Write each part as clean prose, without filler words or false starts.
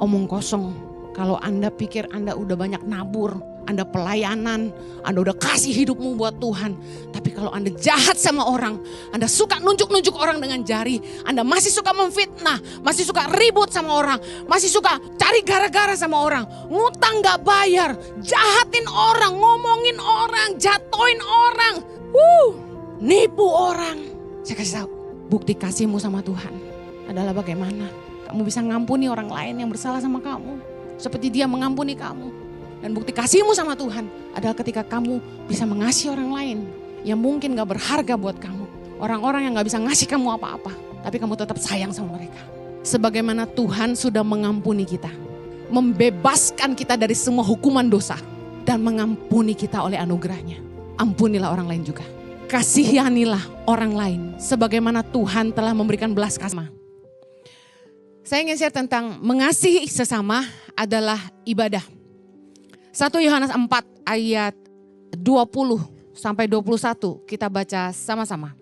omong kosong. Kalau Anda pikir Anda udah banyak nabur, Anda pelayanan, Anda udah kasih hidupmu buat Tuhan. Tapi kalau Anda jahat sama orang, Anda suka nunjuk-nunjuk orang dengan jari, Anda masih suka memfitnah, masih suka ribut sama orang, masih suka cari gara-gara sama orang, ngutang gak bayar, jahatin orang, ngomongin orang, jatoin orang, nipu orang. Saya kasih tahu, bukti kasihmu sama Tuhan adalah bagaimana kamu bisa ngampuni orang lain yang bersalah sama kamu. Seperti dia mengampuni kamu. Dan bukti kasihmu sama Tuhan adalah ketika kamu bisa mengasihi orang lain yang mungkin gak berharga buat kamu. Orang-orang yang gak bisa ngasih kamu apa-apa, tapi kamu tetap sayang sama mereka. Sebagaimana Tuhan sudah mengampuni kita, membebaskan kita dari semua hukuman dosa, dan mengampuni kita oleh anugerahnya. Ampunilah orang lain juga. Kasihanilah orang lain sebagaimana Tuhan telah memberikan belas kasih. Saya ingin share tentang mengasihi sesama adalah ibadah. 1 Yohanes 4 ayat 20 sampai 21 kita baca sama-sama.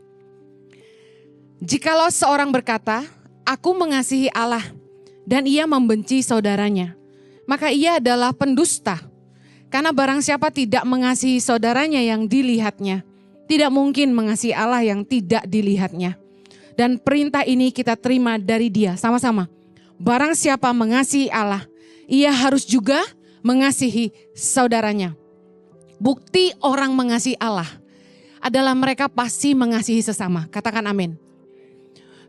Jikalau seorang berkata, aku mengasihi Allah dan ia membenci saudaranya, maka ia adalah pendusta. Karena barang siapa tidak mengasihi saudaranya yang dilihatnya, tidak mungkin mengasihi Allah yang tidak dilihatnya. Dan perintah ini kita terima dari dia sama-sama. Barang siapa mengasihi Allah, ia harus juga mengasihi saudaranya. Bukti orang mengasihi Allah adalah mereka pasti mengasihi sesama. Katakan amin.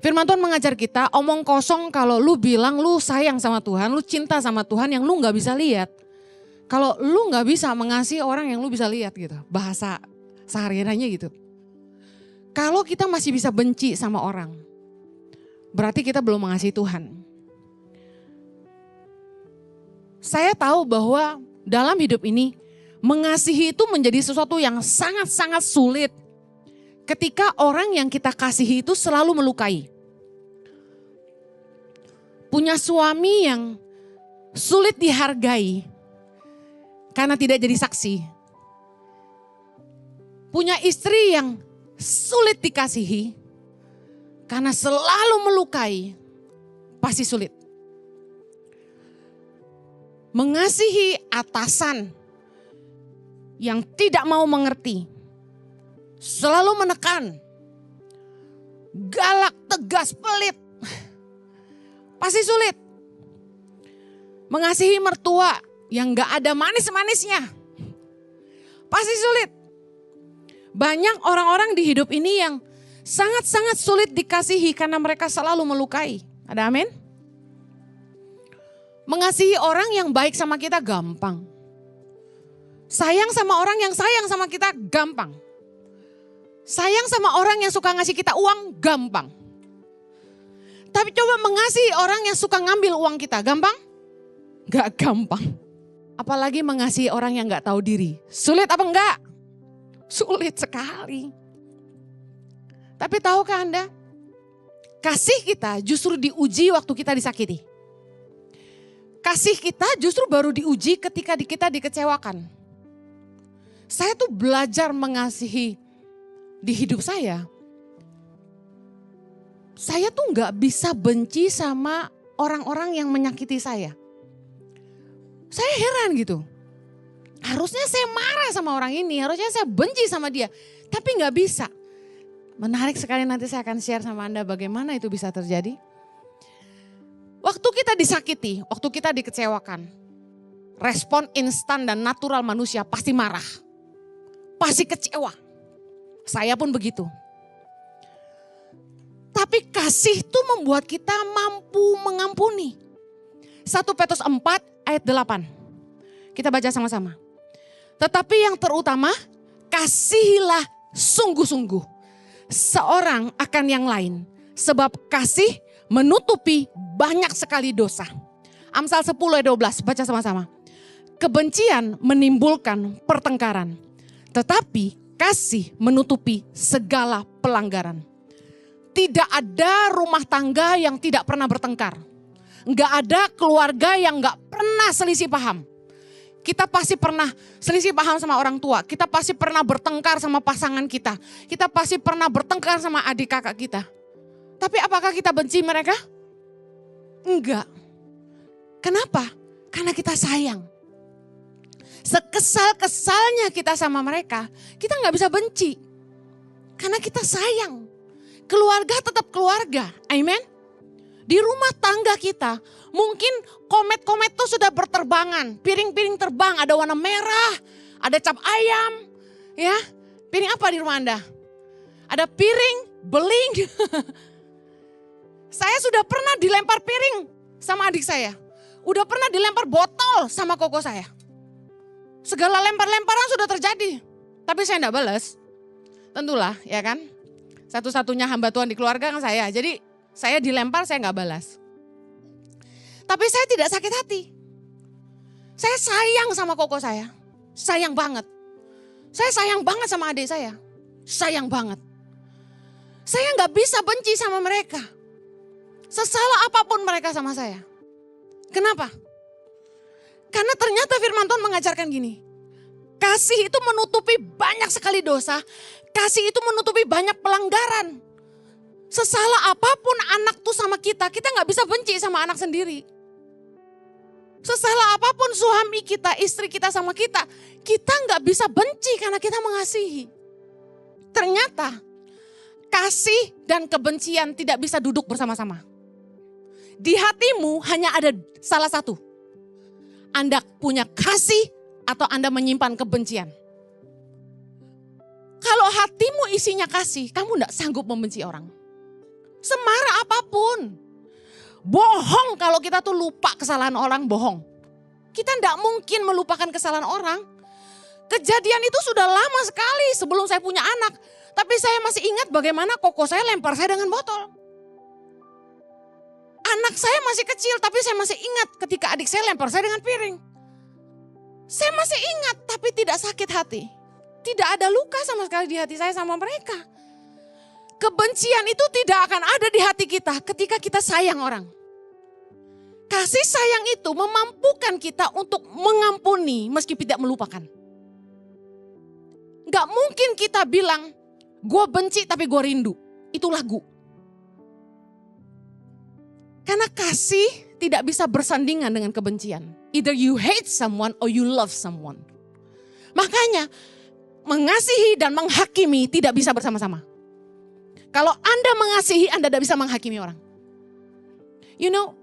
Firman Tuhan mengajar kita, omong kosong kalau lu bilang lu sayang sama Tuhan, lu cinta sama Tuhan yang lu gak bisa lihat. Kalau lu gak bisa mengasihi orang yang lu bisa lihat gitu, bahasa sehari-harinya gitu. Kalau kita masih bisa benci sama orang, berarti kita belum mengasihi Tuhan. Saya tahu bahwa dalam hidup ini, mengasihi itu menjadi sesuatu yang sangat-sangat sulit. Ketika orang yang kita kasihi itu selalu melukai. Punya suami yang sulit dihargai karena tidak jadi saksi. Punya istri yang sulit dikasihi karena selalu melukai, pasti sulit. Mengasihi atasan yang tidak mau mengerti, selalu menekan, galak, tegas, pelit, pasti sulit. Mengasihi mertua yang gak ada manis-manisnya, pasti sulit. Banyak orang-orang di hidup ini yang sangat-sangat sulit dikasihi karena mereka selalu melukai. Ada amin? Mengasihi orang yang baik sama kita gampang. Sayang sama orang yang sayang sama kita gampang. Sayang sama orang yang suka ngasih kita uang gampang. Tapi coba mengasihi orang yang suka ngambil uang kita gampang? Gak gampang. Apalagi mengasihi orang yang gak tahu diri. Sulit apa enggak? Sulit sekali. Tapi tahukah Anda? Kasih kita justru diuji waktu kita disakiti. Kasih kita justru baru diuji ketika kita dikecewakan. Saya tuh belajar mengasihi di hidup saya. Saya tuh gak bisa benci sama orang-orang yang menyakiti saya. Saya heran gitu. Harusnya saya marah sama orang ini, harusnya saya benci sama dia. Tapi gak bisa. Menarik sekali, nanti saya akan share sama Anda bagaimana itu bisa terjadi. Waktu kita disakiti, waktu kita dikecewakan, respon instan dan natural manusia pasti marah. Pasti kecewa. Saya pun begitu. Tapi kasih itu membuat kita mampu mengampuni. 1 Petrus 4 ayat 8. Kita baca sama-sama. Tetapi yang terutama, kasihilah sungguh-sungguh seorang akan yang lain. Sebab kasih menutupi banyak sekali dosa. Amsal 10 ayat 12, baca sama-sama. Kebencian menimbulkan pertengkaran, tetapi kasih menutupi segala pelanggaran. Tidak ada rumah tangga yang tidak pernah bertengkar. Enggak ada keluarga yang enggak pernah selisih paham. Kita pasti pernah selisih paham sama orang tua. Kita pasti pernah bertengkar sama pasangan kita. Kita pasti pernah bertengkar sama adik kakak kita. Tapi apakah kita benci mereka? Enggak. Kenapa? Karena kita sayang. Sekesal-kesalnya kita sama mereka, kita gak bisa benci. Karena kita sayang. Keluarga tetap keluarga, amen. Di rumah tangga kita, mungkin komet-komet tuh sudah berterbangan. Piring-piring terbang, ada warna merah, ada cap ayam. Ya, piring apa di rumah Anda? Ada piring, beling. Saya sudah pernah dilempar piring sama adik saya. Udah pernah dilempar botol sama koko saya. Segala lempar-lemparan sudah terjadi. Tapi saya enggak balas. Tentulah, ya kan? Satu-satunya hamba Tuhan di keluarga kan saya. Jadi saya dilempar, saya enggak balas. Tapi saya tidak sakit hati. Saya sayang sama koko saya. Sayang banget. Saya sayang banget sama adik saya. Sayang banget. Saya enggak bisa benci sama mereka. Sesalah apapun mereka sama saya. Kenapa? Karena ternyata firman Tuhan mengajarkan gini. Kasih itu menutupi banyak sekali dosa. Kasih itu menutupi banyak pelanggaran. Sesalah apapun anak tuh sama kita gak bisa benci sama anak sendiri. Sesalah apapun suami kita, istri kita sama kita gak bisa benci karena kita mengasihi. Ternyata kasih dan kebencian tidak bisa duduk bersama-sama. Di hatimu hanya ada salah satu. Anda punya kasih atau Anda menyimpan kebencian. Kalau hatimu isinya kasih, kamu tidak sanggup membenci orang. Semarah apapun. Bohong kalau kita tuh lupa kesalahan orang, bohong. Kita tidak mungkin melupakan kesalahan orang. Kejadian itu sudah lama sekali sebelum saya punya anak. Tapi saya masih ingat bagaimana koko saya lempar saya dengan botol. Anak saya masih kecil tapi saya masih ingat ketika adik saya lempar saya dengan piring. Saya masih ingat tapi tidak sakit hati. Tidak ada luka sama sekali di hati saya sama mereka. Kebencian itu tidak akan ada di hati kita ketika kita sayang orang. Kasih sayang itu memampukan kita untuk mengampuni meski tidak melupakan. Gak mungkin kita bilang, gue benci tapi gue rindu. Itu lagu. Karena kasih tidak bisa bersandingan dengan kebencian. Either you hate someone or you love someone. Makanya mengasihi dan menghakimi tidak bisa bersama-sama. Kalau Anda mengasihi, Anda tidak bisa menghakimi orang. You know,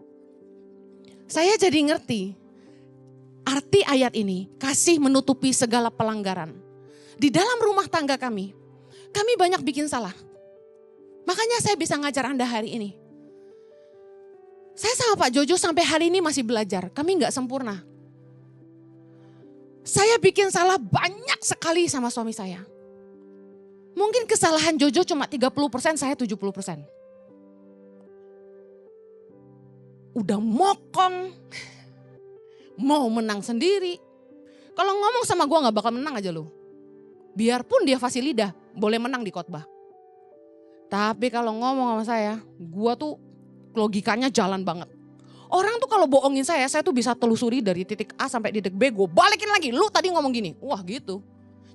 saya jadi ngerti arti ayat ini. Kasih menutupi segala pelanggaran. Di dalam rumah tangga kami banyak bikin salah. Makanya saya bisa ngajar Anda hari ini. Saya sama Pak Jojo sampai hari ini masih belajar. Kami gak sempurna. Saya bikin salah banyak sekali sama suami saya. Mungkin kesalahan Jojo cuma 30%, saya 70%. Udah mokong. Mau menang sendiri. Kalau ngomong sama gue gak bakal menang aja loh. Biarpun dia fasih lidah, boleh menang di khotbah. Tapi kalau ngomong sama saya, gue tuh logikanya jalan banget. Orang tuh kalau bohongin saya tuh bisa telusuri dari titik A sampai titik B, gue balikin lagi. Lu tadi ngomong gini, wah gitu.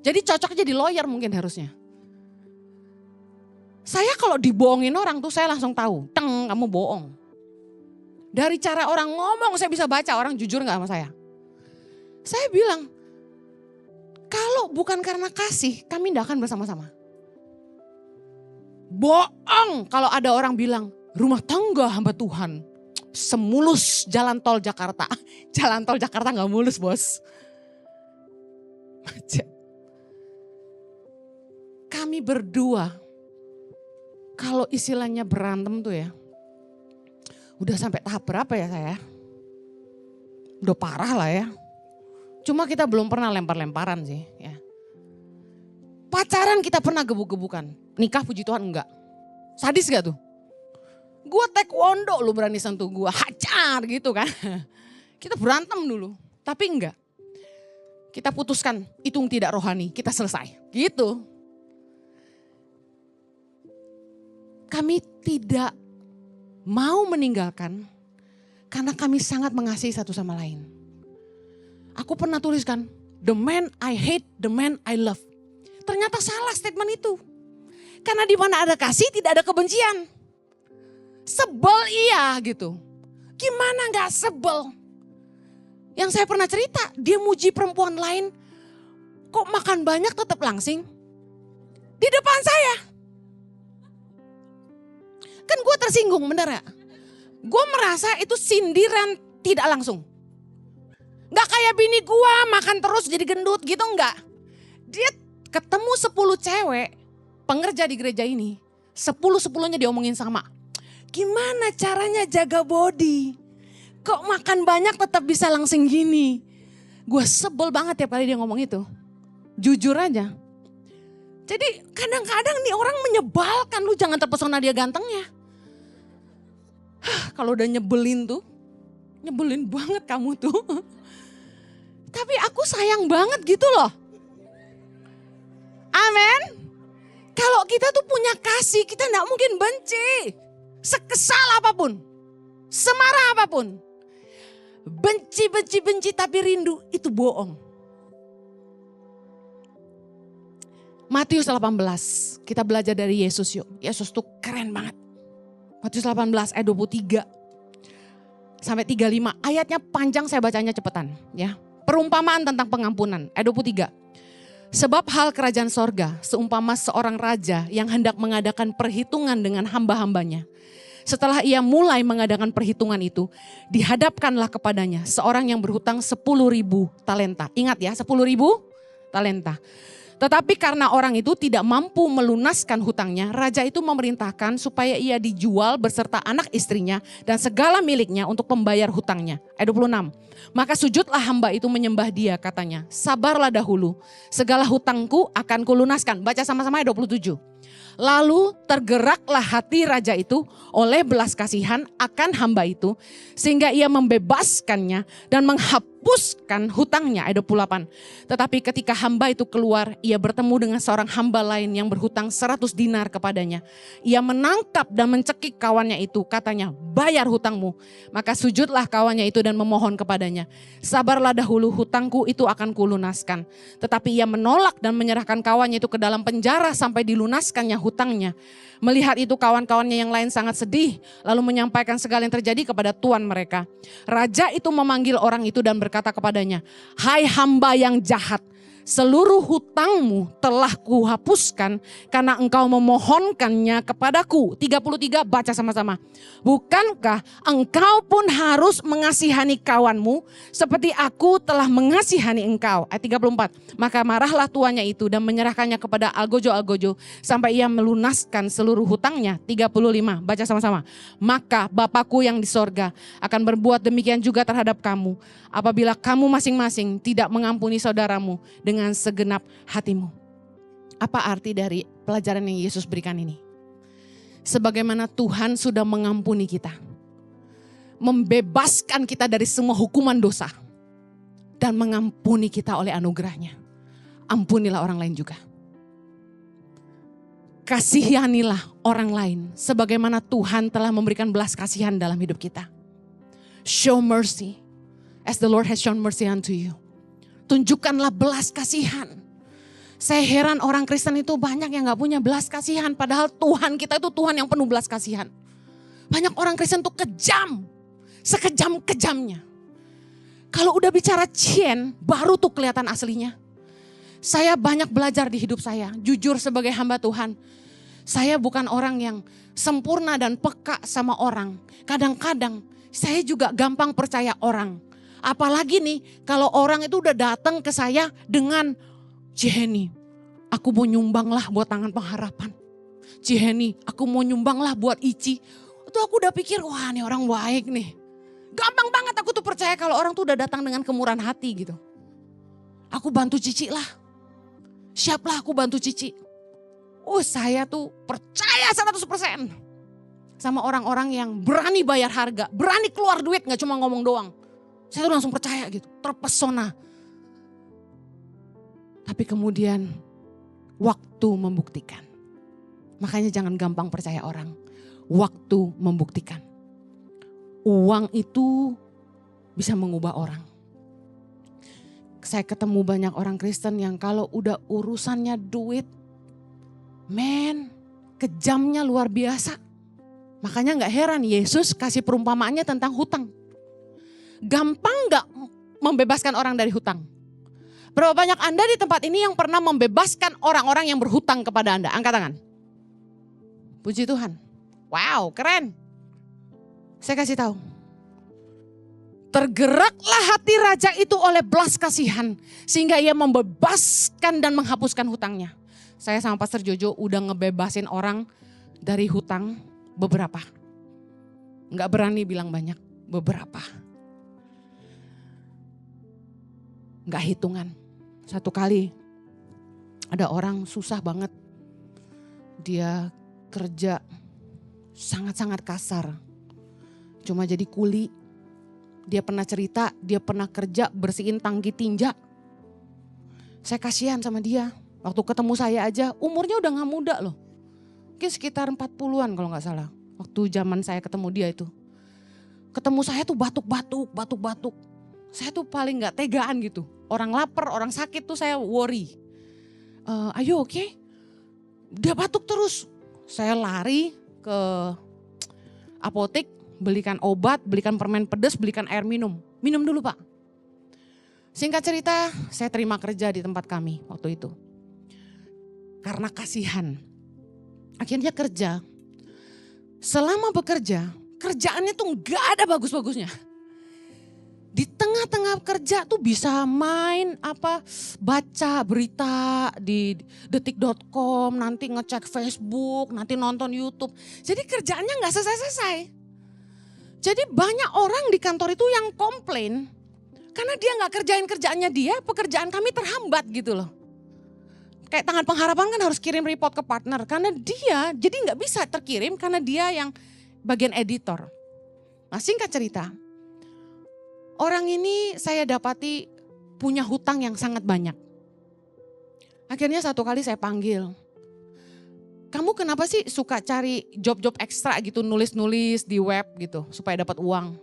Jadi cocok jadi lawyer mungkin harusnya. Saya kalau dibohongin orang tuh saya langsung tahu, teng kamu bohong. Dari cara orang ngomong saya bisa baca orang jujur gak sama saya. Saya bilang, kalau bukan karena kasih kami tidak akan bersama-sama. Bohong kalau ada orang bilang, rumah tangga hamba Tuhan semulus jalan tol Jakarta. Jalan tol Jakarta gak mulus bos. Macet. Kami berdua kalau istilahnya berantem tuh ya. Udah sampai tahap berapa ya saya? Udah parah lah ya. Cuma kita belum pernah lempar-lemparan sih ya. Pacaran kita pernah gebuk-gebukan. Nikah puji Tuhan enggak. Sadis gak tuh? Gue taekwondo lu berani sentuh gue, hajar gitu kan. Kita berantem dulu, tapi enggak. Kita putuskan, itu tidak rohani, kita selesai. Gitu. Kami tidak mau meninggalkan karena kami sangat mengasihi satu sama lain. Aku pernah tuliskan, the man I hate, the man I love. Ternyata salah statement itu. Karena di mana ada kasih tidak ada kebencian. Sebel iya gitu. Gimana gak sebel? Yang saya pernah cerita, dia muji perempuan lain, kok makan banyak tetap langsing? Di depan saya. Kan gue tersinggung, bener gak? Gue merasa itu sindiran tidak langsung. Gak kayak bini gue makan terus jadi gendut gitu, enggak. Dia ketemu 10 cewek pengerja di gereja ini. 10-10-nya diomongin sama. Gimana caranya jaga body? Kok makan banyak tetap bisa langsing gini? Gue sebel banget tiap kali dia ngomong itu. Jujur aja. Jadi kadang-kadang nih orang menyebalkan, lu jangan terpesona dia gantengnya. Kalau udah nyebelin tuh, nyebelin banget kamu tuh. Tapi aku sayang banget gitu loh. Amin. Kalau kita tuh punya kasih, kita gak mungkin benci. Sekesal apapun, semarah apapun. Benci tapi rindu itu bohong. Matius 18, kita belajar dari Yesus yuk. Yesus tuh keren banget. Matius 18 ayat 23 sampai 35. Ayatnya panjang, saya bacanya cepetan ya. Perumpamaan tentang pengampunan ayat 23. Sebab hal kerajaan sorga seumpama seorang raja yang hendak mengadakan perhitungan dengan hamba-hambanya. Setelah ia mulai mengadakan perhitungan itu, dihadapkanlah kepadanya seorang yang berhutang 10.000 talenta. Ingat ya, 10.000 talenta. Tetapi karena orang itu tidak mampu melunaskan hutangnya, raja itu memerintahkan supaya ia dijual beserta anak istrinya dan segala miliknya untuk pembayar hutangnya. Ayat 26. Maka sujudlah hamba itu menyembah dia, katanya, sabarlah dahulu, segala hutangku akan kulunaskan. Baca sama-sama ayat 27. Lalu tergeraklah hati raja itu oleh belas kasihan akan hamba itu, sehingga ia membebaskannya dan menghapuskan hutangnya. Ayat 28. Tetapi ketika hamba itu keluar, ia bertemu dengan seorang hamba lain yang berhutang 100 dinar kepadanya. Ia menangkap dan mencekik kawannya itu, katanya, bayar hutangmu. Maka sujudlah kawannya itu dan memohon kepadanya, sabarlah dahulu, hutangku itu akan kulunaskan. Tetapi ia menolak dan menyerahkan kawannya itu ke dalam penjara sampai dilunaskannya hutangnya. Melihat itu kawan-kawannya yang lain sangat sedih, lalu menyampaikan segala yang terjadi kepada tuan mereka. Raja itu memanggil orang itu dan berkata kepadanya, hai hamba yang jahat, seluruh hutangmu telah kuhapuskan karena engkau memohonkannya kepadaku. 33, baca sama-sama. Bukankah engkau pun harus mengasihani kawanmu seperti aku telah mengasihani engkau. Ayat 34. Maka marahlah tuannya itu dan menyerahkannya kepada algojo-algojo sampai ia melunaskan seluruh hutangnya. 35, baca sama-sama. Maka Bapakku yang di sorga akan berbuat demikian juga terhadap kamu apabila kamu masing-masing tidak mengampuni saudaramu dengan segenap hatimu. Apa arti dari pelajaran yang Yesus berikan ini? Sebagaimana Tuhan sudah mengampuni kita, membebaskan kita dari semua hukuman dosa, dan mengampuni kita oleh anugerahnya, ampunilah orang lain juga. Kasihanilah orang lain sebagaimana Tuhan telah memberikan belas kasihan dalam hidup kita. Show mercy as the Lord has shown mercy unto you. Tunjukkanlah belas kasihan. Saya heran orang Kristen itu banyak yang gak punya belas kasihan. Padahal Tuhan kita itu Tuhan yang penuh belas kasihan. Banyak orang Kristen tuh kejam. Sekejam-kejamnya. Kalau udah bicara cien, baru tuh kelihatan aslinya. Saya banyak belajar di hidup saya. Jujur sebagai hamba Tuhan. Saya bukan orang yang sempurna dan peka sama orang. Kadang-kadang saya juga gampang percaya orang. Apalagi nih kalau orang itu udah datang ke saya dengan, Ciheni, aku mau nyumbang lah buat tangan pengharapan. Ciheni, aku mau nyumbang lah buat Ici. Itu aku udah pikir, wah ini orang baik nih. Gampang banget aku tuh percaya kalau orang tuh udah datang dengan kemurahan hati gitu. Aku bantu Cici lah. Siaplah aku bantu Cici. Saya tuh percaya 100% sama orang-orang yang berani bayar harga. Berani keluar duit, gak cuma ngomong doang. Saya tuh langsung percaya gitu, terpesona. Tapi kemudian waktu membuktikan. Makanya jangan gampang percaya orang. Waktu membuktikan. Uang itu bisa mengubah orang. Saya ketemu banyak orang Kristen yang kalau udah urusannya duit, kejamnya luar biasa. Makanya gak heran Yesus kasih perumpamaannya tentang hutang. Gampang gak membebaskan orang dari hutang? Berapa banyak Anda di tempat ini yang pernah membebaskan orang-orang yang berhutang kepada Anda? Angkat tangan. Puji Tuhan. Wow, keren. Saya kasih tahu. Tergeraklah hati raja itu oleh belas kasihan. Sehingga ia membebaskan dan menghapuskan hutangnya. Saya sama Pastor Jojo udah ngebebasin orang dari hutang beberapa. Nggak berani bilang banyak, beberapa. Nggak hitungan. Satu kali ada orang susah banget. Dia kerja sangat-sangat kasar. Cuma jadi kuli. Dia pernah cerita, dia pernah kerja bersihin tangki tinja. Saya kasihan sama dia. Waktu ketemu saya aja, umurnya udah gak muda loh. Mungkin sekitar 40-an kalau gak salah. Waktu zaman saya ketemu dia itu. Ketemu saya tuh batuk-batuk. Saya tuh paling gak tegaan gitu. Orang lapar, orang sakit tuh saya worry. Ayo oke? Dia batuk terus. Saya lari ke apotek, belikan obat, belikan permen pedas, belikan air minum. Minum dulu Pak. Singkat cerita, saya terima kerja di tempat kami waktu itu. Karena kasihan. Akhirnya kerja. Selama bekerja, kerjaannya tuh gak ada bagus-bagusnya. Di tengah-tengah kerja tuh bisa main baca berita di detik.com, nanti ngecek Facebook, nanti nonton YouTube. Jadi kerjaannya gak selesai-selesai. Jadi banyak orang di kantor itu yang komplain karena dia gak kerjain kerjaannya dia, pekerjaan kami terhambat gitu loh. Kayak Tangan Pengharapan kan harus kirim report ke partner karena dia jadi gak bisa terkirim karena dia yang bagian editor. Nah singkat cerita, orang ini saya dapati punya hutang yang sangat banyak. Akhirnya satu kali saya panggil. Kamu kenapa sih suka cari job-job ekstra gitu, nulis-nulis di web gitu supaya dapat uang?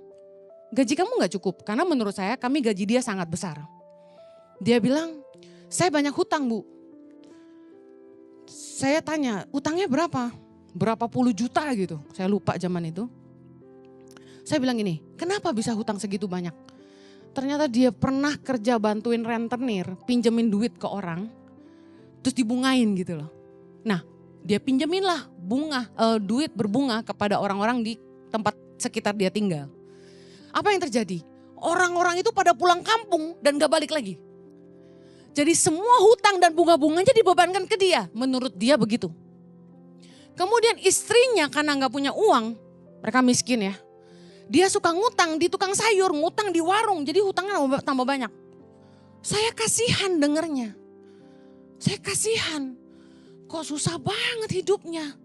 Gaji kamu gak cukup karena menurut saya kami gaji dia sangat besar. Dia bilang, saya banyak hutang Bu. Saya tanya, utangnya berapa? Berapa puluh juta gitu, saya lupa zaman itu. Saya bilang gini, kenapa bisa hutang segitu banyak? Ternyata dia pernah kerja bantuin rentenir, pinjemin duit ke orang, terus dibungain gitu loh. Nah, dia pinjemin lah duit berbunga kepada orang-orang di tempat sekitar dia tinggal. Apa yang terjadi? Orang-orang itu pada pulang kampung dan gak balik lagi. Jadi semua hutang dan bunga-bunganya dibebankan ke dia, menurut dia begitu. Kemudian istrinya karena gak punya uang, mereka miskin ya. Dia suka ngutang di tukang sayur, ngutang di warung, jadi hutangnya tambah banyak. Saya kasihan dengernya. Saya kasihan, kok susah banget hidupnya.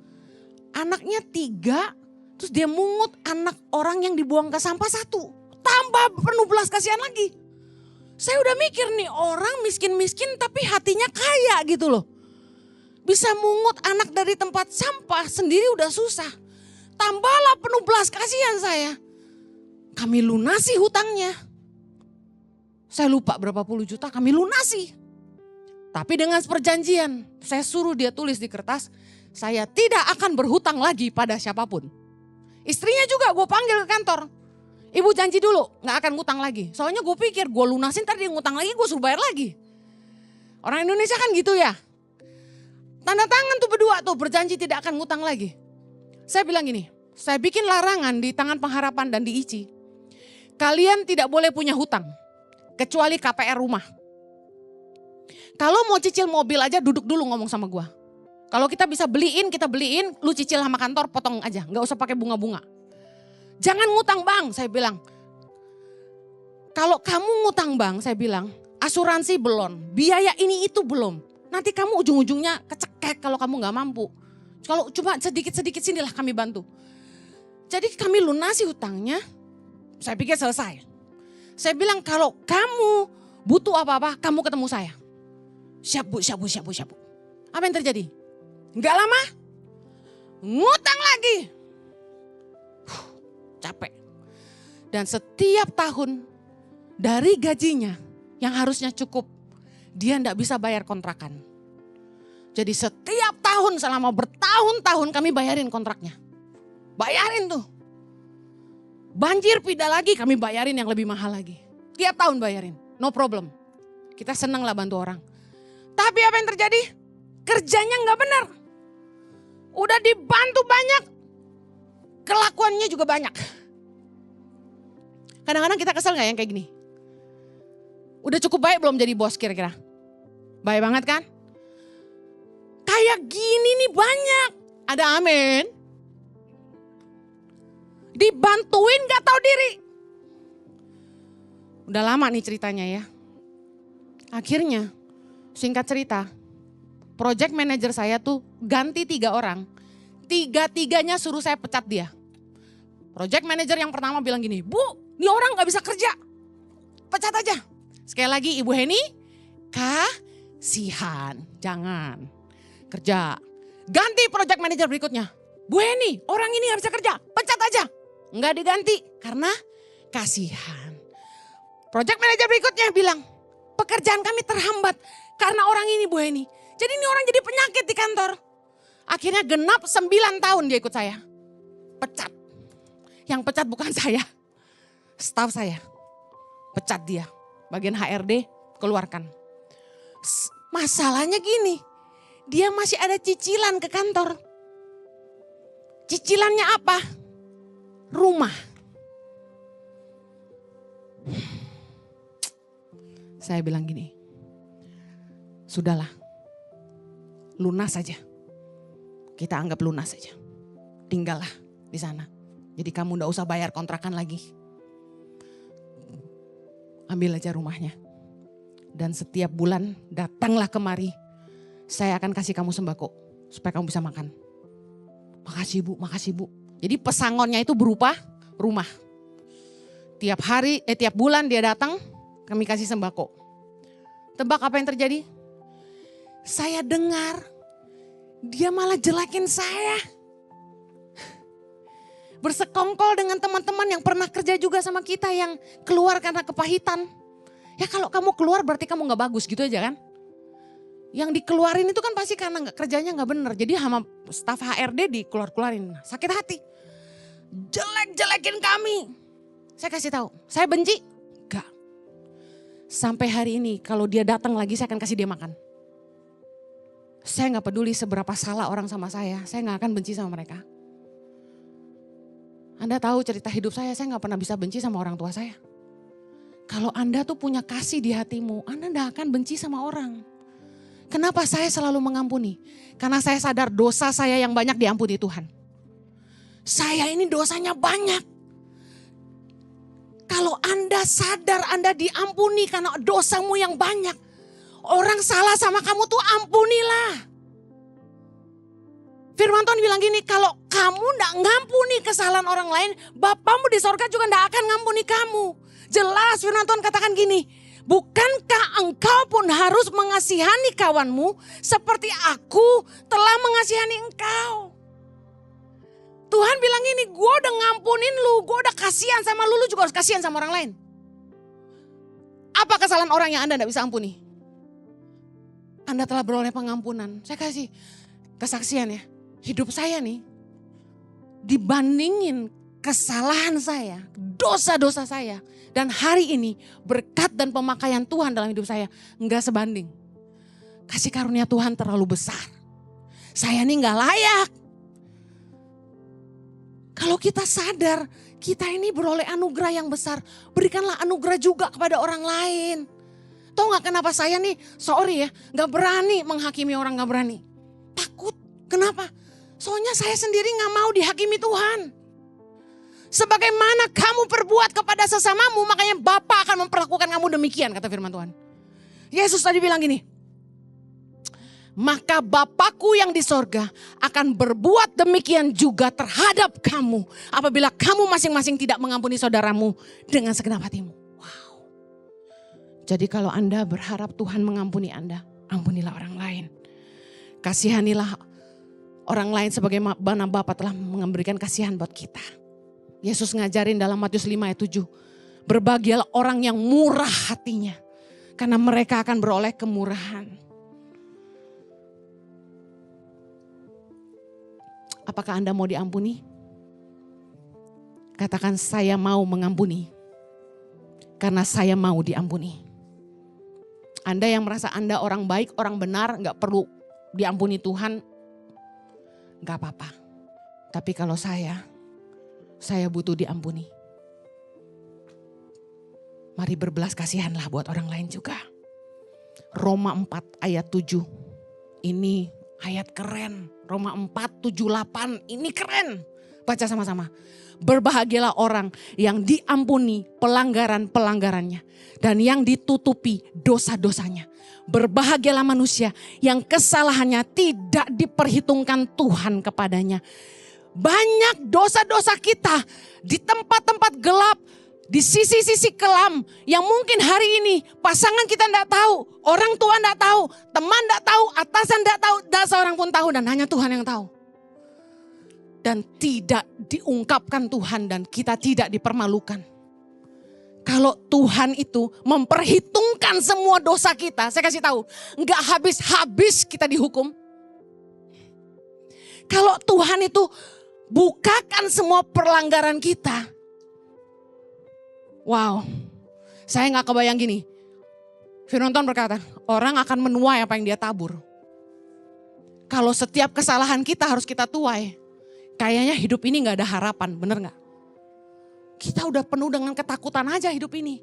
Anaknya 3, terus dia mungut anak orang yang dibuang ke sampah 1. Tambah penuh belas kasihan lagi. Saya udah mikir nih orang miskin-miskin tapi hatinya kaya gitu loh. Bisa mungut anak dari tempat sampah sendiri udah susah. Tambahlah penuh belas kasihan saya. Kami lunasi hutangnya. Saya lupa berapa puluh juta kami lunasi. Tapi dengan perjanjian, saya suruh dia tulis di kertas, saya tidak akan berhutang lagi pada siapapun. Istrinya juga gue panggil ke kantor. Ibu janji dulu gak akan ngutang lagi. Soalnya gue pikir gue lunasin tadi dia ngutang lagi gue suruh bayar lagi. Orang Indonesia kan gitu ya. Tanda tangan tuh berdua tuh berjanji tidak akan ngutang lagi. Saya bilang gini, saya bikin larangan di Tangan Pengharapan dan di ICI. Kalian tidak boleh punya hutang. Kecuali KPR rumah. Kalau mau cicil mobil aja duduk dulu ngomong sama gue. Kalau kita bisa beliin, kita beliin. Lu cicil sama kantor potong aja. Gak usah pakai bunga-bunga. Jangan ngutang bang, saya bilang. Kalau kamu ngutang bang, saya bilang, asuransi belum, biaya ini itu belum. Nanti kamu ujung-ujungnya kecekek kalau kamu gak mampu. Kalau cuma sedikit-sedikit sinilah kami bantu. Jadi kami lunasi hutangnya, saya pikir selesai. Saya bilang kalau kamu butuh apa-apa, kamu ketemu saya. Siap bu. Apa yang terjadi? Gak lama, ngutang lagi. Capek. Dan setiap tahun dari gajinya yang harusnya cukup, dia enggak bisa bayar kontrakan. Jadi setiap tahun selama bertahun-tahun kami bayarin kontraknya. Bayarin tuh. Banjir pindah lagi kami bayarin yang lebih mahal lagi. Tiap tahun bayarin, no problem. Kita senang lah bantu orang. Tapi apa yang terjadi? Kerjanya nggak benar. Udah dibantu banyak, kelakuannya juga banyak. Kadang-kadang kita kesel gak yang kayak gini? Udah cukup baik belum jadi bos kira-kira? Baik banget kan? Kayak gini nih banyak. Ada amin. Dibantuin gak tahu diri. Udah lama nih ceritanya ya. Akhirnya singkat cerita, project manager saya tuh ganti 3 orang. 3-tiganya suruh saya pecat dia. Project manager yang pertama bilang gini, Bu, ini orang gak bisa kerja. Pecat aja. Sekali lagi Ibu Heni, kasihan. Jangan kerja. Ganti project manager berikutnya. Bu Heni, orang ini gak bisa kerja. Pecat aja. Enggak diganti karena kasihan. Project manager berikutnya bilang, pekerjaan kami terhambat karena orang ini Bu Heni. Jadi ini orang jadi penyakit di kantor. Akhirnya genap 9 tahun dia ikut saya. Pecat. Yang pecat bukan saya. Staff saya. Pecat dia. Bagian HRD keluarkan. Masalahnya gini. Dia masih ada cicilan ke kantor. Cicilannya apa? Rumah. Saya bilang gini. Sudahlah. Lunas saja. Kita anggap lunas saja. Tinggallah di sana. Jadi kamu gak usah bayar kontrakan lagi. Ambil aja rumahnya. Dan setiap bulan datanglah kemari. Saya akan kasih kamu sembako. Supaya kamu bisa makan. Makasih Bu, makasih Bu. Jadi pesangonnya itu berupa rumah. Tiap bulan dia datang, kami kasih sembako. Tebak apa yang terjadi? Saya dengar dia malah jelekin saya. Bersekongkol dengan teman-teman yang pernah kerja juga sama kita yang keluar karena kepahitan. Ya kalau kamu keluar berarti kamu gak bagus gitu aja kan. Yang dikeluarin itu kan pasti karena kerjanya gak bener. Jadi sama staf HRD dikeluarin. Sakit hati. Jelek-jelekin kami. Saya kasih tahu, saya benci? Gak. Sampai hari ini kalau dia datang lagi saya akan kasih dia makan. Saya gak peduli seberapa salah orang sama saya gak akan benci sama mereka. Anda tahu cerita hidup saya gak pernah bisa benci sama orang tua saya. Kalau Anda tuh punya kasih di hatimu, Anda gak akan benci sama orang. Kenapa saya selalu mengampuni? Karena saya sadar dosa saya yang banyak diampuni Tuhan. Saya ini dosanya banyak. Kalau Anda sadar Anda diampuni karena dosamu yang banyak. Orang salah sama kamu tuh ampunilah. Firman Tuhan bilang gini, kalau kamu gak ngampuni kesalahan orang lain, Bapamu di sorga juga gak akan ngampuni kamu. Jelas firman Tuhan katakan gini, bukankah engkau pun harus mengasihani kawanmu seperti aku telah mengasihani engkau. Tuhan bilang gini, gue udah ngampunin lu, gue udah kasihan sama lu, lu juga harus kasihan sama orang lain. Apa kesalahan orang yang Anda gak bisa ampuni? Anda telah beroleh pengampunan. Saya kasih kesaksian ya. Hidup saya nih dibandingin kesalahan saya, dosa-dosa saya. Dan hari ini berkat dan pemakaian Tuhan dalam hidup saya enggak sebanding. Kasih karunia Tuhan terlalu besar. Saya nih enggak layak. Kalau kita sadar kita ini beroleh anugerah yang besar, berikanlah anugerah juga kepada orang lain. Tahu gak kenapa saya nih, sorry ya, gak berani menghakimi orang, gak berani. Takut, kenapa? Soalnya saya sendiri gak mau dihakimi Tuhan. Sebagaimana kamu perbuat kepada sesamamu, makanya Bapa akan memperlakukan kamu demikian, kata firman Tuhan. Yesus tadi bilang gini, maka Bapakku yang di sorga akan berbuat demikian juga terhadap kamu. Apabila kamu masing-masing tidak mengampuni saudaramu dengan segenap hatimu. Wow. Jadi kalau Anda berharap Tuhan mengampuni Anda, ampunilah orang lain. Kasihanilah orang lain sebagaimana Bapa telah memberikan kasihan buat kita. Yesus ngajarin dalam Matius 5 ayat 7. Berbahagialah orang yang murah hatinya. Karena mereka akan beroleh kemurahan. Apakah Anda mau diampuni? Katakan saya mau mengampuni. karena saya mau diampuni. Anda yang merasa Anda orang baik, orang benar, gak perlu diampuni Tuhan, gak apa-apa. Tapi kalau saya butuh diampuni. Mari berbelas kasihanlah buat orang lain juga. Roma 4 ayat 7. Ini ayat keren. Roma 4, 7, 8 ini keren. Baca sama-sama. Berbahagialah orang yang diampuni pelanggaran-pelanggarannya. Dan yang ditutupi dosa-dosanya. Berbahagialah manusia yang kesalahannya tidak diperhitungkan Tuhan kepadanya. Banyak dosa-dosa kita di tempat-tempat gelap, di sisi-sisi kelam yang mungkin hari ini pasangan kita tidak tahu, orang tua tidak tahu, teman tidak tahu, atasan tidak tahu, tidak seorang pun tahu dan hanya Tuhan yang tahu. Dan tidak diungkapkan Tuhan dan kita tidak dipermalukan. Kalau Tuhan itu memperhitungkan semua dosa kita, saya kasih tahu, enggak habis-habis kita dihukum. Kalau Tuhan itu bukakan semua pelanggaran kita. Wow, saya gak kebayang gini. Firman Tuhan berkata, orang akan menuai apa yang dia tabur. Kalau setiap kesalahan kita harus kita tuai, kayaknya hidup ini gak ada harapan, bener gak? Kita udah penuh dengan ketakutan aja hidup ini.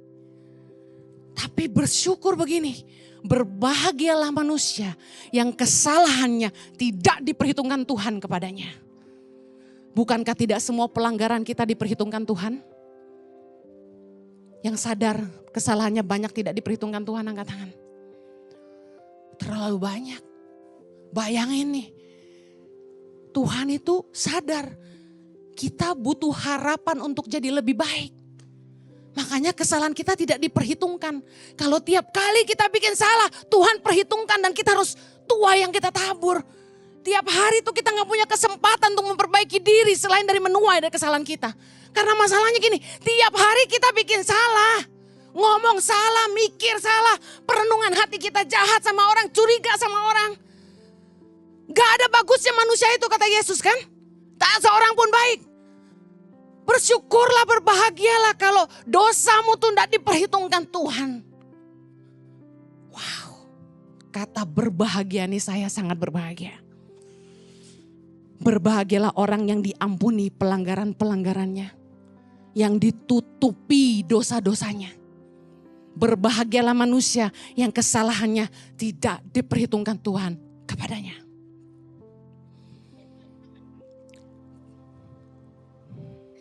Tapi bersyukur begini, berbahagialah manusia yang kesalahannya tidak diperhitungkan Tuhan kepadanya. Bukankah tidak semua pelanggaran kita diperhitungkan Tuhan? Yang sadar kesalahannya banyak tidak diperhitungkan Tuhan, angkat tangan. Terlalu banyak. Bayangin nih, Tuhan itu sadar kita butuh harapan untuk jadi lebih baik. Makanya kesalahan kita tidak diperhitungkan. Kalau tiap kali kita bikin salah, Tuhan perhitungkan dan kita harus tuai yang kita tabur. Tiap hari itu kita gak punya kesempatan untuk memperbaiki diri selain dari menuai dari kesalahan kita. Karena masalahnya gini, tiap hari kita bikin salah. Ngomong salah, mikir salah. Perenungan hati kita jahat sama orang, curiga sama orang. Gak ada bagusnya manusia itu kata Yesus kan. Tak seorang pun baik. Bersyukurlah, berbahagialah kalau dosamu tuh tidak diperhitungkan Tuhan. Wow, kata berbahagia nih saya sangat berbahagia. Berbahagialah orang yang diampuni pelanggaran-pelanggarannya. Yang ditutupi dosa-dosanya. Berbahagialah manusia yang kesalahannya tidak diperhitungkan Tuhan kepadanya.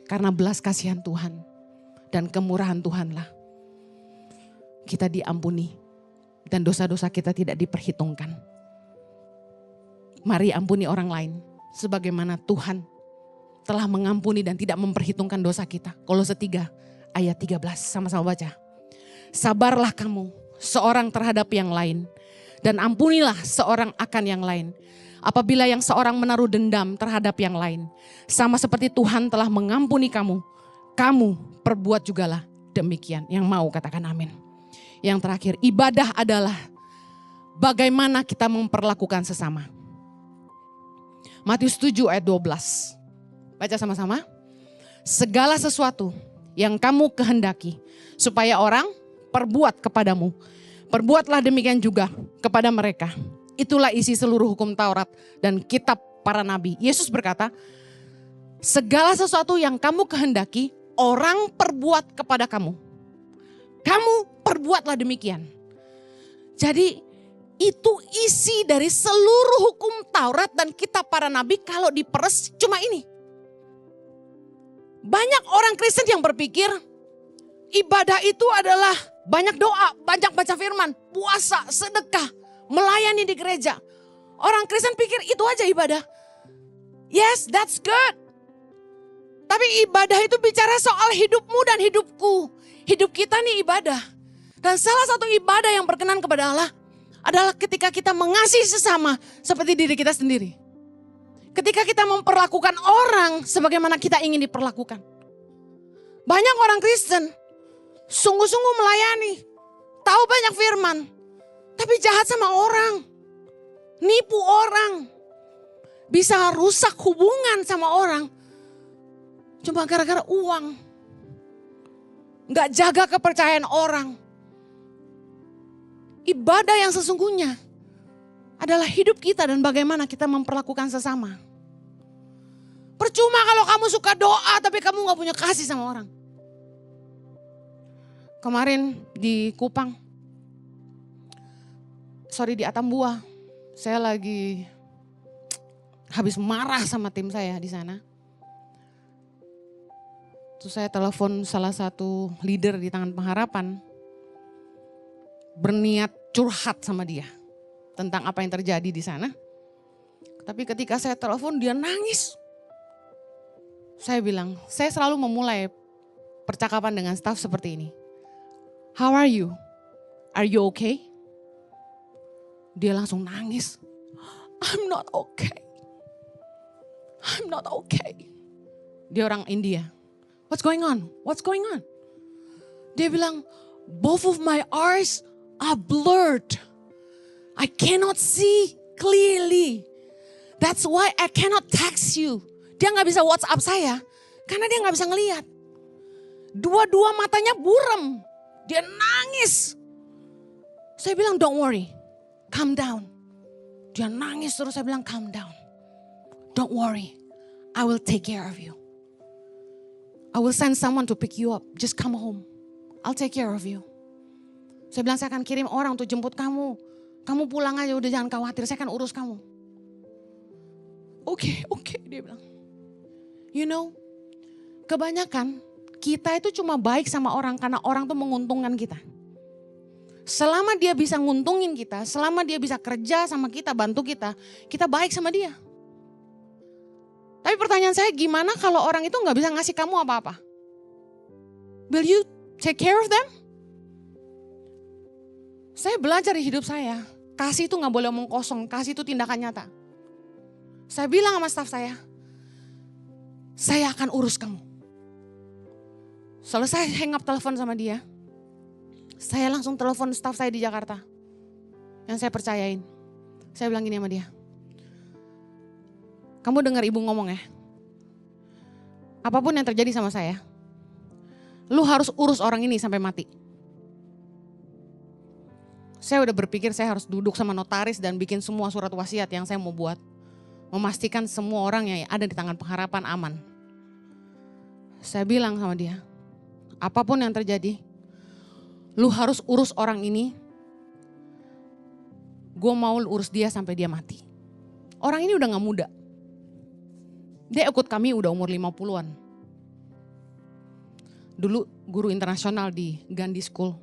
Karena belas kasihan Tuhan dan kemurahan Tuhanlah kita diampuni dan dosa-dosa kita tidak diperhitungkan. Mari ampuni orang lain sebagaimana Tuhan telah mengampuni dan tidak memperhitungkan dosa kita. Kolose 3 ayat 13, sama-sama baca. Sabarlah kamu seorang terhadap yang lain dan ampunilah seorang akan yang lain. Apabila yang seorang menaruh dendam terhadap yang lain, sama seperti Tuhan telah mengampuni kamu, kamu perbuat jugalah demikian. Yang mau katakan amin. Yang terakhir, ibadah adalah bagaimana kita memperlakukan sesama. Matius 7 ayat 12. Baca sama-sama. Segala sesuatu yang kamu kehendaki supaya orang perbuat kepadamu, perbuatlah demikian juga kepada mereka. Itulah isi seluruh hukum Taurat dan kitab para nabi. Yesus berkata, segala sesuatu yang kamu kehendaki orang perbuat kepada kamu, kamu perbuatlah demikian. Jadi itu isi dari seluruh hukum Taurat dan kitab para nabi kalau diperes cuma ini. Banyak orang Kristen yang berpikir ibadah itu adalah banyak doa, banyak baca firman, puasa, sedekah, melayani di gereja. Orang Kristen pikir itu aja ibadah. Yes, that's good. Tapi ibadah itu bicara soal hidupmu dan hidupku. Hidup kita nih ibadah. Dan salah satu ibadah yang berkenan kepada Allah adalah ketika kita mengasihi sesama seperti diri kita sendiri. Ketika kita memperlakukan orang sebagaimana kita ingin diperlakukan. Banyak orang Kristen sungguh-sungguh melayani, tahu banyak firman, tapi jahat sama orang, nipu orang, bisa rusak hubungan sama orang, cuma gara-gara uang. Nggak jaga kepercayaan orang. Ibadah yang sesungguhnya adalah hidup kita dan bagaimana kita memperlakukan sesama. Percuma kalau kamu suka doa tapi kamu gak punya kasih sama orang. Kemarin di Kupang, di Atambua, saya lagi habis marah sama tim saya di sana. Terus saya telepon salah satu leader di Tangan Pengharapan, berniat curhat sama dia tentang apa yang terjadi di sana. Tapi ketika saya telepon dia nangis. Saya bilang, saya selalu memulai percakapan dengan staff seperti ini. How are you? Are you okay? Dia langsung nangis. I'm not okay. I'm not okay. Dia orang India. What's going on? What's going on? Dia bilang, both of my eyes are blurred. I cannot see clearly. That's why I cannot text you. Dia gak bisa WhatsApp saya karena dia gak bisa ngelihat. Dua-dua matanya buram. Dia nangis. Saya bilang don't worry, calm down. Dia nangis terus, saya bilang calm down. Don't worry, I will take care of you. I will send someone to pick you up. Just come home. I'll take care of you. Saya bilang saya akan kirim orang untuk jemput kamu. Kamu pulang aja udah jangan khawatir, saya akan urus kamu. Oke, dia bilang. You know, kebanyakan kita itu cuma baik sama orang karena orang tuh menguntungkan kita. Selama dia bisa nguntungin kita, selama dia bisa kerja sama kita, bantu kita baik sama dia. Tapi pertanyaan saya, gimana kalau orang itu gak bisa ngasih kamu apa-apa? Will you take care of them? Saya belajar di hidup saya, kasih itu gak boleh omong kosong, kasih itu tindakan nyata. Saya bilang sama staff saya akan urus kamu. Selesai hang up telepon sama dia, saya langsung telepon staff saya di Jakarta yang saya percayain. Saya bilang gini sama dia, kamu dengar ibu ngomong ya, apapun yang terjadi sama saya, lu harus urus orang ini sampai mati. Saya udah berpikir saya harus duduk sama notaris dan bikin semua surat wasiat yang saya mau buat. Memastikan semua orang yang ada di Tangan Pengharapan aman. Saya bilang sama dia, apapun yang terjadi, lu harus urus orang ini. Gue mau urus dia sampai dia mati. Orang ini udah gak muda. Dia ikut kami udah umur 50-an. Dulu guru internasional di Gandhi School.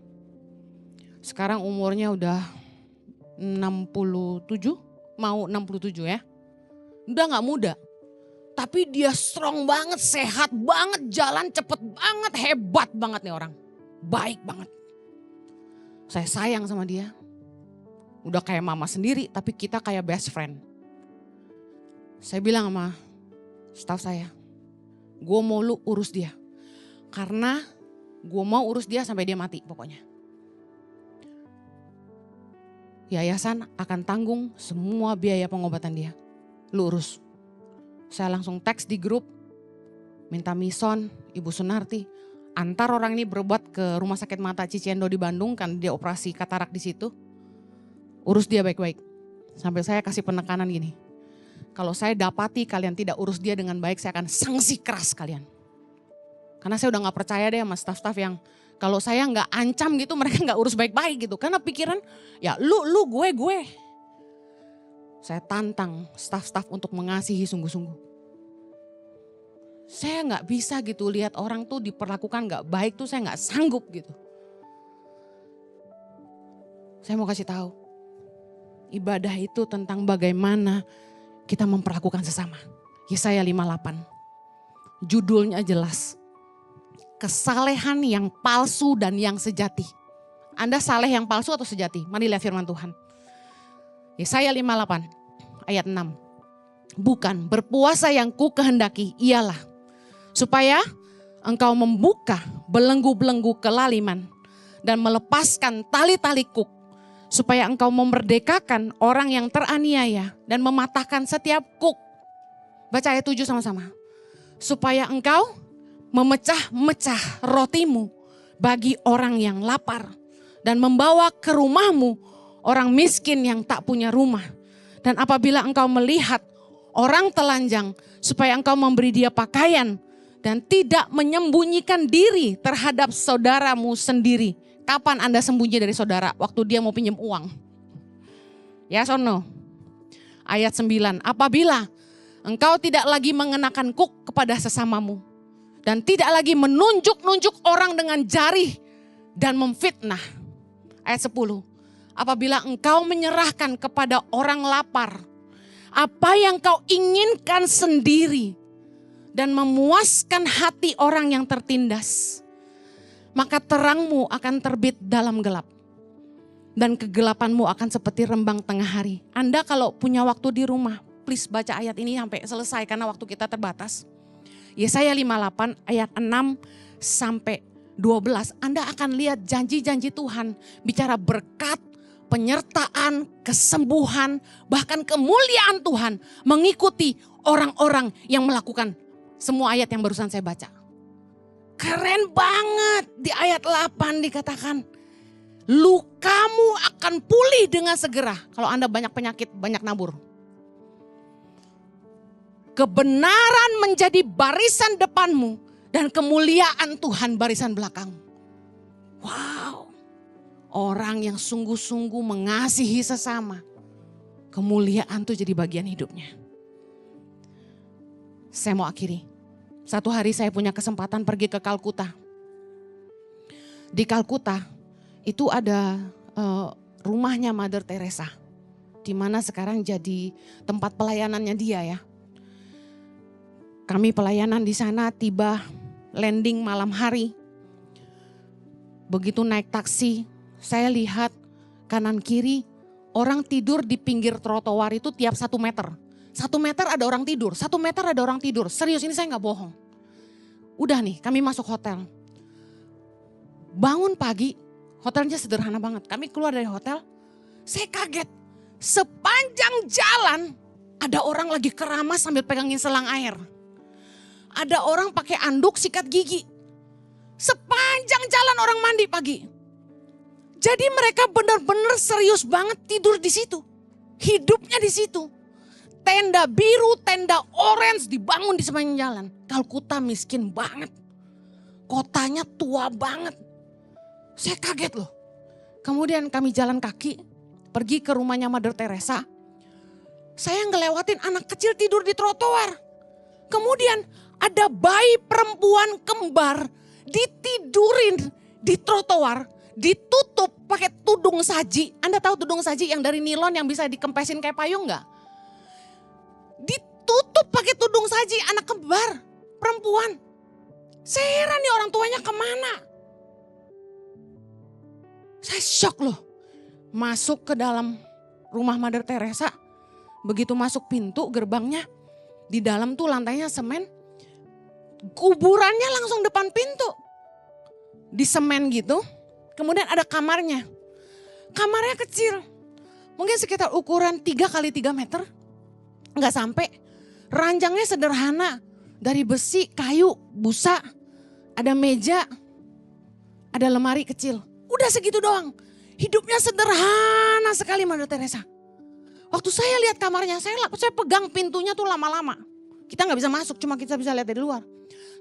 Sekarang umurnya udah 67, mau 67 ya. Udah gak muda. Tapi dia strong banget, sehat banget, jalan cepet banget, hebat banget nih orang. Baik banget. Saya sayang sama dia. Udah kayak mama sendiri, tapi kita kayak best friend. Saya bilang sama staff saya, gue mau lu urus dia. Karena gue mau urus dia sampai dia mati pokoknya. Yayasan akan tanggung semua biaya pengobatan dia. Lu urus. Saya langsung teks di grup, minta Mison, Ibu Sunarti, antar orang ini berobat ke Rumah Sakit Mata Cicendo di Bandung, kan dia operasi katarak di situ. Urus dia baik-baik. Sampai saya kasih penekanan gini, kalau saya dapati kalian tidak urus dia dengan baik, saya akan sanksi keras kalian. Karena saya udah gak percaya deh sama staff-staff yang kalau saya gak ancam gitu, mereka gak urus baik-baik gitu. Karena pikiran, ya lu, gue. Saya tantang staff-staff untuk mengasihi sungguh-sungguh. Saya gak bisa gitu lihat orang tuh diperlakukan gak baik tuh, saya gak sanggup gitu. Saya mau kasih tahu, ibadah itu tentang bagaimana kita memperlakukan sesama. Yesaya 58, judulnya jelas. Kesalehan yang palsu dan yang sejati. Anda saleh yang palsu atau sejati? Mari lihat firman Tuhan. Yesaya 58 ayat 6. Bukan berpuasa yang ku kehendaki ialah supaya engkau membuka belenggu-belenggu kelaliman dan melepaskan tali-tali kuk. Supaya engkau memerdekakan orang yang teraniaya dan mematahkan setiap kuk. Baca ayat 7 sama-sama. Supaya engkau memecah-mecah rotimu bagi orang yang lapar, dan membawa ke rumahmu orang miskin yang tak punya rumah. Dan apabila engkau melihat orang telanjang, supaya engkau memberi dia pakaian, dan tidak menyembunyikan diri terhadap saudaramu sendiri. Kapan Anda sembunyi dari saudara? Waktu dia mau pinjam uang. Yes or no? Ayat 9, apabila engkau tidak lagi mengenakan kuk kepada sesamamu, dan tidak lagi menunjuk-nunjuk orang dengan jari dan memfitnah. Ayat 10, apabila engkau menyerahkan kepada orang lapar apa yang kau inginkan sendiri dan memuaskan hati orang yang tertindas, maka terangmu akan terbit dalam gelap dan kegelapanmu akan seperti rembang tengah hari. Anda kalau punya waktu di rumah, please baca ayat ini sampai selesai karena waktu kita terbatas. Yesaya 58 ayat 6 sampai 12. Anda akan lihat janji-janji Tuhan bicara berkat, penyertaan, kesembuhan, bahkan kemuliaan Tuhan mengikuti orang-orang yang melakukan semua ayat yang barusan saya baca. Keren banget, di ayat 8 dikatakan, lukamu akan pulih dengan segera. Kalau Anda banyak penyakit, banyak nabur. Kebenaran menjadi barisan depanmu dan kemuliaan Tuhan barisan belakang. Wow, orang yang sungguh-sungguh mengasihi sesama, kemuliaan itu jadi bagian hidupnya. Saya mau akhiri. Satu hari saya punya kesempatan pergi ke Kalkuta. Di Kalkuta itu ada rumahnya Mother Teresa, di mana sekarang jadi tempat pelayanannya dia ya. Kami pelayanan di sana, tiba landing malam hari. Begitu naik taksi, saya lihat kanan kiri orang tidur di pinggir trotoar itu tiap 1 meter. 1 meter ada orang tidur, 1 meter ada orang tidur. Serius, ini saya gak bohong. Udah nih, kami masuk hotel. Bangun pagi, hotelnya sederhana banget. Kami keluar dari hotel, saya kaget. Sepanjang jalan ada orang lagi keramas sambil pegangin selang air. Ada orang pakai anduk sikat gigi. Sepanjang jalan orang mandi pagi. Jadi mereka benar-benar serius banget tidur di situ. Hidupnya di situ. Tenda biru, tenda orange dibangun di sepanjang jalan. Kalkuta miskin banget. Kotanya tua banget. Saya kaget loh. Kemudian kami jalan kaki, pergi ke rumahnya Mother Teresa. Saya ngelewatin anak kecil tidur di trotoar. Kemudian ada bayi perempuan kembar ditidurin di trotoar, ditutup pakai tudung saji. Anda tahu tudung saji yang dari nilon yang bisa dikempesin kayak payung enggak? Ditutup pakai tudung saji, anak kembar perempuan. Saya heran nih orang tuanya kemana. Saya shock loh. Masuk ke dalam rumah Mother Teresa. Begitu masuk pintu gerbangnya, di dalam tuh lantainya semen. Kuburannya langsung depan pintu. Di semen gitu. Kemudian ada kamarnya. Kamarnya kecil. Mungkin sekitar ukuran 3 kali 3 meter. Enggak sampai. Ranjangnya sederhana. Dari besi, kayu, busa. Ada meja. Ada lemari kecil. Udah segitu doang. Hidupnya sederhana sekali Mother Teresa. Waktu saya lihat kamarnya, saya pegang pintunya tuh lama-lama. Kita gak bisa masuk, cuma kita bisa lihat dari luar.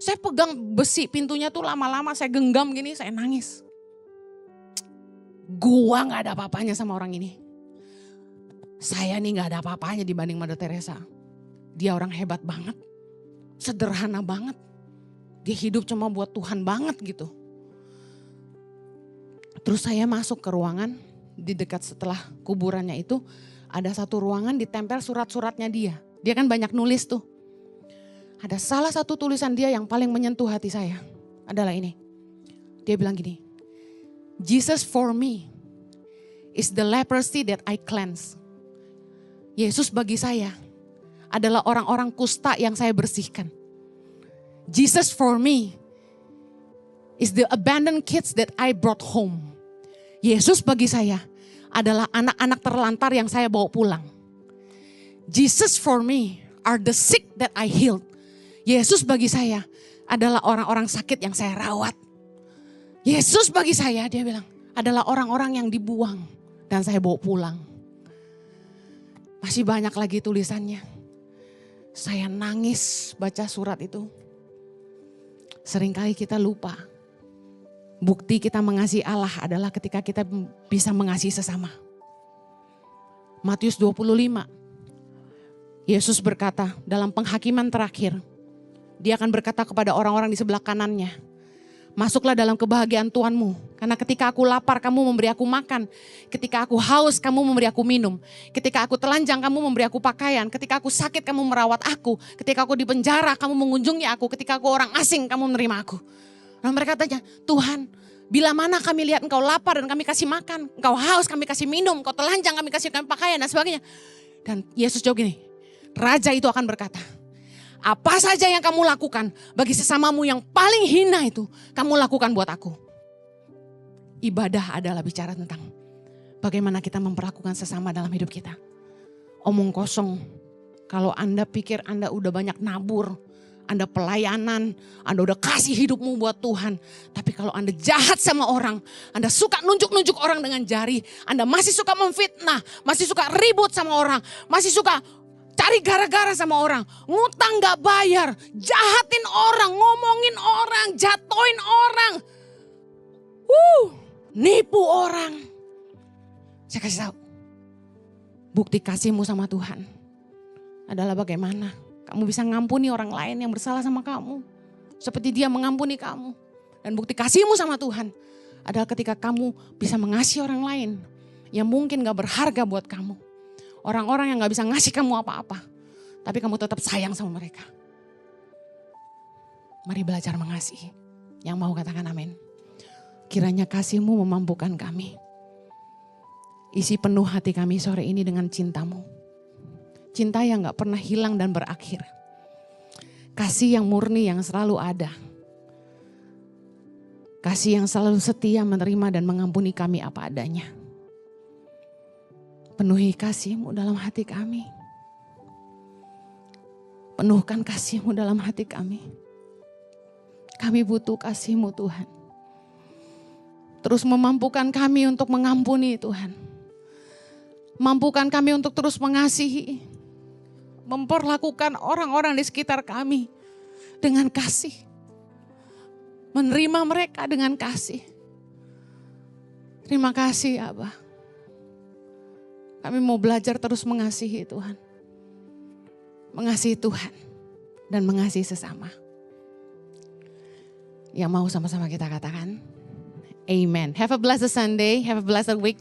Saya pegang besi pintunya tuh lama-lama, saya genggam gini, saya nangis. Gua gak ada apa-apanya sama orang ini. Saya nih gak ada apa-apanya dibanding Mother Teresa. Dia orang hebat banget, sederhana banget. Dia hidup cuma buat Tuhan banget gitu. Terus saya masuk ke ruangan, di dekat setelah kuburannya itu ada satu ruangan ditempel surat-suratnya dia. Dia kan banyak nulis tuh. Ada salah satu tulisan dia yang paling menyentuh hati saya. Adalah ini. Dia bilang gini. Jesus for me is the leprosy that I cleanse. Yesus bagi saya adalah orang-orang kusta yang saya bersihkan. Jesus for me is the abandoned kids that I brought home. Yesus bagi saya adalah anak-anak terlantar yang saya bawa pulang. Jesus for me are the sick that I healed. Yesus bagi saya adalah orang-orang sakit yang saya rawat. Yesus bagi saya, dia bilang, adalah orang-orang yang dibuang dan saya bawa pulang. Masih banyak lagi tulisannya. Saya nangis baca surat itu. Seringkali kita lupa. Bukti kita mengasihi Allah adalah ketika kita bisa mengasihi sesama. Matius 25. Yesus berkata dalam penghakiman terakhir. Dia akan berkata kepada orang-orang di sebelah kanannya. Masuklah dalam kebahagiaan Tuhanmu. Karena ketika aku lapar kamu memberi aku makan. Ketika aku haus kamu memberi aku minum. Ketika aku telanjang kamu memberi aku pakaian. Ketika aku sakit kamu merawat aku. Ketika aku di penjara kamu mengunjungi aku. Ketika aku orang asing kamu menerima aku. Nah mereka tanya, Tuhan bila mana kami lihat engkau lapar dan kami kasih makan. Engkau haus kami kasih minum. Engkau telanjang kami kasih pakaian dan sebagainya. Dan Yesus jawab gini, Raja itu akan berkata, apa saja yang kamu lakukan bagi sesamamu yang paling hina itu, kamu lakukan buat aku. Ibadah adalah bicara tentang bagaimana kita memperlakukan sesama dalam hidup kita. Omong kosong, kalau Anda pikir Anda udah banyak nabur, Anda pelayanan, Anda udah kasih hidupmu buat Tuhan. Tapi kalau Anda jahat sama orang, Anda suka nunjuk-nunjuk orang dengan jari, Anda masih suka memfitnah, masih suka ribut sama orang, masih suka cari gara-gara sama orang, ngutang gak bayar, jahatin orang, ngomongin orang, jatoin orang, nipu orang. Saya kasih tahu, bukti kasihmu sama Tuhan adalah bagaimana kamu bisa ngampuni orang lain yang bersalah sama kamu, seperti Dia mengampuni kamu. Dan bukti kasihmu sama Tuhan adalah ketika kamu bisa mengasihi orang lain yang mungkin gak berharga buat kamu. Orang-orang yang gak bisa ngasih kamu apa-apa. Tapi kamu tetap sayang sama mereka. Mari belajar mengasihi. Yang mau katakan amin. Kiranya kasih-Mu memampukan kami. Isi penuh hati kami sore ini dengan cinta-Mu. Cinta yang gak pernah hilang dan berakhir. Kasih yang murni yang selalu ada. Kasih yang selalu setia menerima dan mengampuni kami apa adanya. Penuhi kasih-Mu dalam hati kami. Penuhkan kasih-Mu dalam hati kami. Kami butuh kasih-Mu Tuhan. Terus memampukan kami untuk mengampuni Tuhan. Mampukan kami untuk terus mengasihi. Memperlakukan orang-orang di sekitar kami dengan kasih. Menerima mereka dengan kasih. Terima kasih Abah. Kami mau belajar terus mengasihi Tuhan. Mengasihi Tuhan dan mengasihi sesama. Yang mau sama-sama kita katakan, Amen. Have a blessed Sunday, have a blessed week.